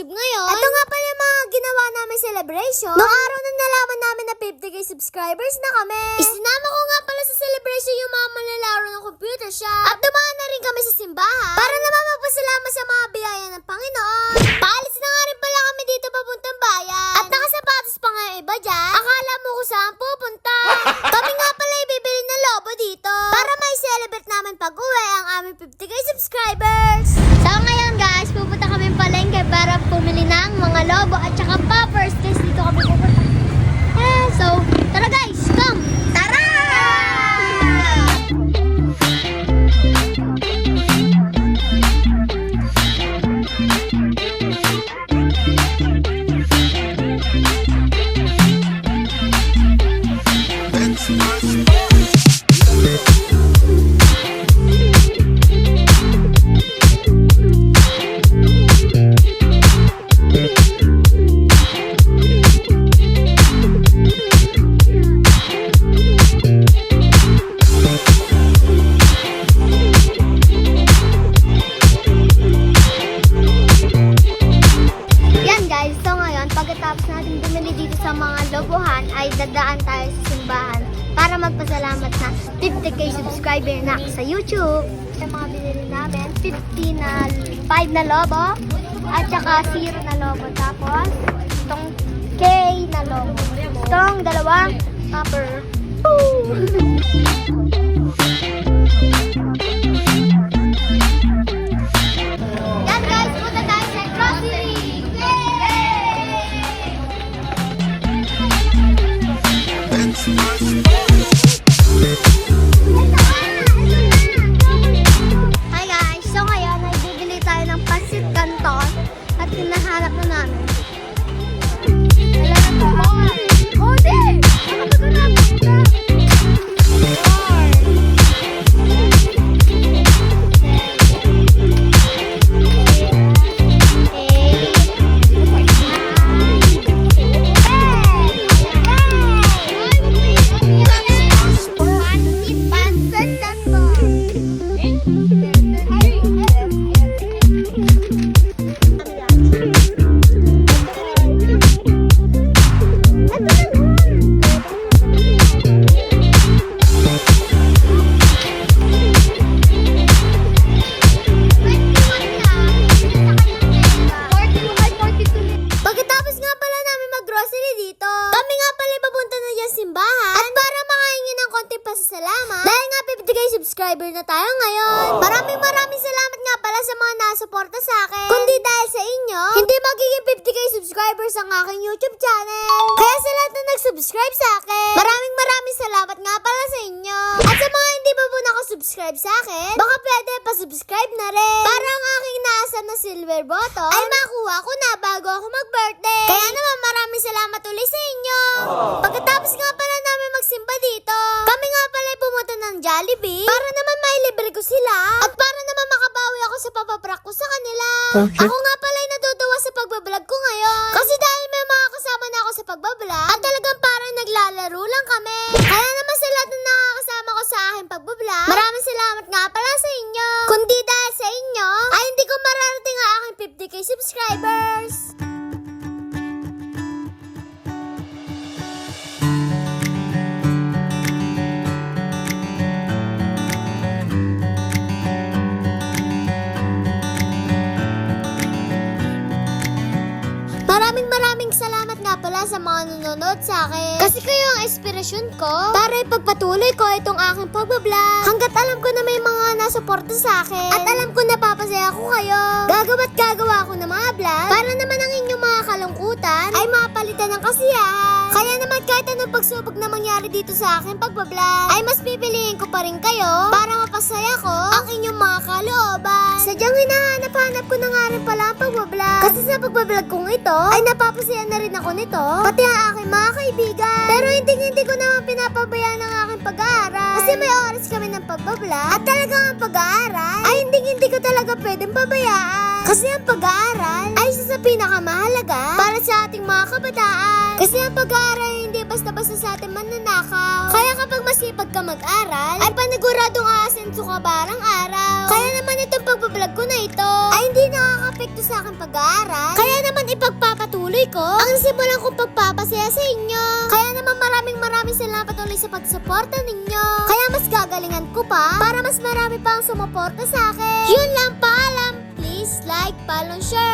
YouTube ngayon. Ito nga pala yung mga ginawa namin celebration. Noong araw na nalaman namin na 50k subscribers na kami. Isinama ko nga pala sa celebration yung mga manlalaro ng computer shop. At dumaan na rin kami sa simbahan para naman magpasalamat sa mga biyaya ng Panginoon. Paalis na nga rin pala kami dito papuntang bayan. At nakasapatos pa nga yung iba dyan. Akala mo kung saan pupunta. Kami nga pala ibibili ng lobo dito para may celebrate namin pag-uwi ang aming 50k subscribers. So ngayon guys, pupunta kami palengke para pumili ng mga lobo at saka poppers. Guys, dito kami pupunta. So, tara guys, come! Tara! Pagkatapos natin bumili dito sa mga lobohan ay dadaan tayo sa simbahan para magpasalamat na 50k subscriber na sa YouTube. Yung mga binili namin, 50 na 5 na lobo at saka 0 na lobo. Tapos itong K na lobo. Itong dalawang popper. Yan guys, punta tayo sa grocery! Hi guys! So ngayon ay bibili tayo ng pancit canton at hinahanap na namin. Wala na po more! Oh di! Nakapaganapan ka! Dahil nga 50k subscriber na tayo ngayon. Maraming salamat nga pala sa mga nasuporta sa akin. Kundi dahil sa inyo, hindi magiging 50k subscribers ang aking YouTube channel. Kaya sa lahat na nag-subscribe sa akin, maraming salamat nga pala sa inyo. At sa mga hindi pa po nakasubscribe sa akin, baka pwede pa-subscribe na rin. Para ang aking naasam na silver button ay makuha ko na bago ako mag-birthday. Kaya naman maraming salamat ulit sa inyo. Pagkatapos nga pala namin magsimba dito, kami nga pala pumunta ng Jollibee para naman mailibre ko sila at para naman makabawi ako sa papaprank ko sa kanila. Okay. Ako nga pala ay natutuwa sa pagbablog ko ngayon kasi dahil may mga kasama na ako sa pagbablog at talagang parang naglalaro lang kami. Kaya naman sa lahat na nakakasama ko sa aking pagbablog, maraming salamat nga pala sa inyo. Kundi dahil sa inyo ay hindi ko mararating ang aking 50k subscribers. Maraming salamat nga pala sa mga nanonood sa akin. Kasi kayo ang inspirasyon ko para ipagpatuloy ko itong aking pagbablog. Hanggat alam ko na may mga nasuporta sa akin at alam ko na papasaya ko kayo. Gagawa ko ng mga vlog para naman ang inyong mga kalungkutan ay mapalitan ng kasiyahan. Kaya naman kahit anong pagsubok na mangyari dito sa aking pagbablog ay mas pipiliin ko pa rin kayo para mapasaya ko ang inyong mga kalooban. Sadyang hinahanap-hanap ko na nga rin pala ang pagbablog. Kasi sa pagbablog kong ito ay napapasaya na rin ako nito, pati ang aking mga kaibigan. Pero hindi ko naman pinapabayaan ang aking pag-aaral. Kasi may oras kami ng pagbablog at talagang ang pag-aaral ay hindi ko talaga pwedeng pabayaan. Kasi ang pag-aaral ay isa sa pinakamahalaga para sa ating mga kabataan. Kasi ang pag-aaral ay hindi basta-basta sa atin mananakaw. Kaya kapag masipag ka mag-aral, ay paniguradong aasenso ka barang araw. Kaya naman itong pagbablog ko na ito ay hindi nakaka-apekto sa akin pag-aaral. Kaya naman ipagpapatuloy ko ang simulan kong pagpapasaya sa inyo. Kaya naman maraming salamat ulit sa pagsuporta ninyo. Kaya mas gagalingan ko pa para mas marami pa ang sumuporta sa akin. Yun lang, paalam. Please like, follow, share.